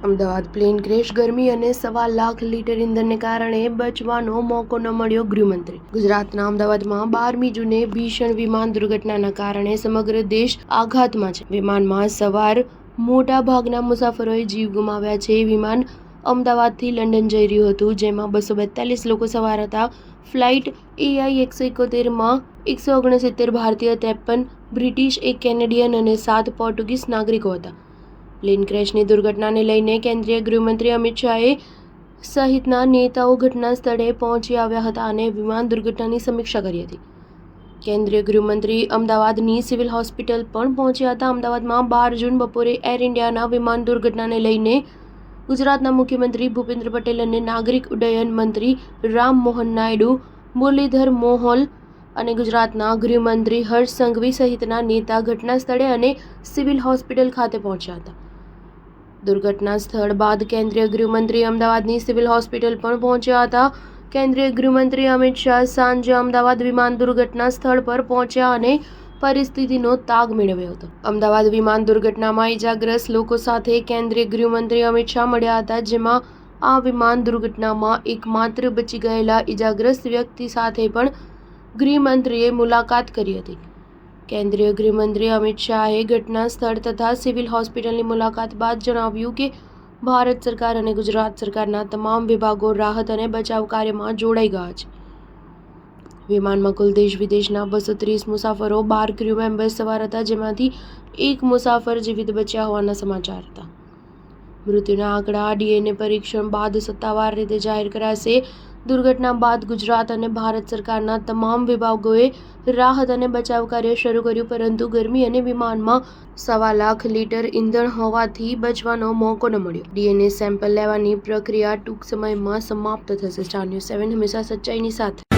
Ahmedabad plane crash, ગરમી અને 1.25 litre ઇંધણને કારણે બચવાનો મોકો ન મળ્યો ગૃહમંત્રી. ગુજરાતના અમદાવાદમાં 12મી જૂને ભીષણ વિમાન દુર્ઘટનાના કારણે સમગ્ર દેશ આઘાતમાં છે. વિમાનમાં સવાર મોટા ભાગના મુસાફરોએ જીવ ગુમાવ્યા છે. વિમાન અમદાવાદથી લંડન જઈ રહ્યું હતું, જેમાં 242 લોકો સવાર હતા. ફ્લાઇટ AI 171માં 169 ભારતીય, 53 બ્રિટિશ, 1 કેનેડિયન અને 7 પોર્ટુગીઝ નાગરિકો હતા. પ્લેન ક્રેશની દુર્ઘટનાને લઈને કેન્દ્રીય ગૃહમંત્રી અમિત શાહ સહિતના નેતાઓ ઘટના સ્થળે પહોંચી આવ્યા હતા અને વિમાન દુર્ઘટનાની સમીક્ષા કરી હતી. કેન્દ્રીય ગૃહમંત્રી અમદાવાદની સિવિલ હોસ્પિટલ પણ પહોંચ્યા હતા. અમદાવાદમાં 12 જૂન બપોરે એર ઇન્ડિયાના વિમાન દુર્ઘટનાને લઈને ગુજરાતના મુખ્યમંત્રી ભૂપેન્દ્ર પટેલ અને નાગરિક ઉડ્ડયન મંત્રી રામ મોહન નાયડુ, મુરલીધર મોહોલ અને ગુજરાતના ગૃહમંત્રી હર્ષ સંઘવી સહિતના નેતા ઘટના સ્થળે અને સિવિલ હોસ્પિટલ ખાતે પહોંચ્યા હતા. દુર્ઘટના સ્થળ બાદ કેન્દ્રીય ગૃહમંત્રી અમદાવાદની સિવિલ હોસ્પિટલ પણ પહોંચ્યા હતા. કેન્દ્રીય ગૃહમંત્રી અમિત શાહ સાંજે અમદાવાદ વિમાન દુર્ઘટના સ્થળ પર પહોંચ્યા અને પરિસ્થિતિનો તાગ મેળવ્યો હતો. અમદાવાદ વિમાન દુર્ઘટનામાં ઇજાગ્રસ્ત લોકો સાથે કેન્દ્રીય ગૃહમંત્રી અમિત શાહ મળ્યા હતા, જેમાં આ વિમાન દુર્ઘટનામાં એકમાત્ર બચી ગયેલા ઇજાગ્રસ્ત વ્યક્તિ સાથે પણ ગૃહમંત્રીએ મુલાકાત કરી હતી. કેન્દ્રીય ગૃહમંત્રી અમિત શાહે ઘટના સ્થળ તથા સિવિલ હોસ્પિટલની મુલાકાત બાદ જણાવ્યું કે ભારત સરકાર અને ગુજરાત સરકારના તમામ વિભાગો રાહત અને બચાવ કાર્યમાં જોડાઈ ગયા છે. વિમાનમાં કુલ દેશ વિદેશના 230 મુસાફરો, 12 ક્રૂ મેમ્બર્સ સવાર હતા, જેમાંથી એક મુસાફર જીવિત બચ્યા હોવાના સમાચાર હતા. મૃત્યુના આંકડા DNA પરીક્ષણ બાદ સત્તાવાર રીતે જાહેર કરાશે. દુર્ઘટના બાદ ગુજરાત અને ભારત સરકારના તમામ વિભાગોએ રાહત અને બચાવ કાર્ય શરૂ કર્યું, પરંતુ ગરમી અને વિમાનમાં 1.25 લીટર ઇંધણ હોવાથી બચવાનો મોકો ન મળ્યો. DNA સેમ્પલ લેવાની પ્રક્રિયા ટૂંક સમયમાં સમાપ્ત થશે. સ્ટાર ન્યૂઝ 7 હંમેશા સચ્ચાઈની સાથે.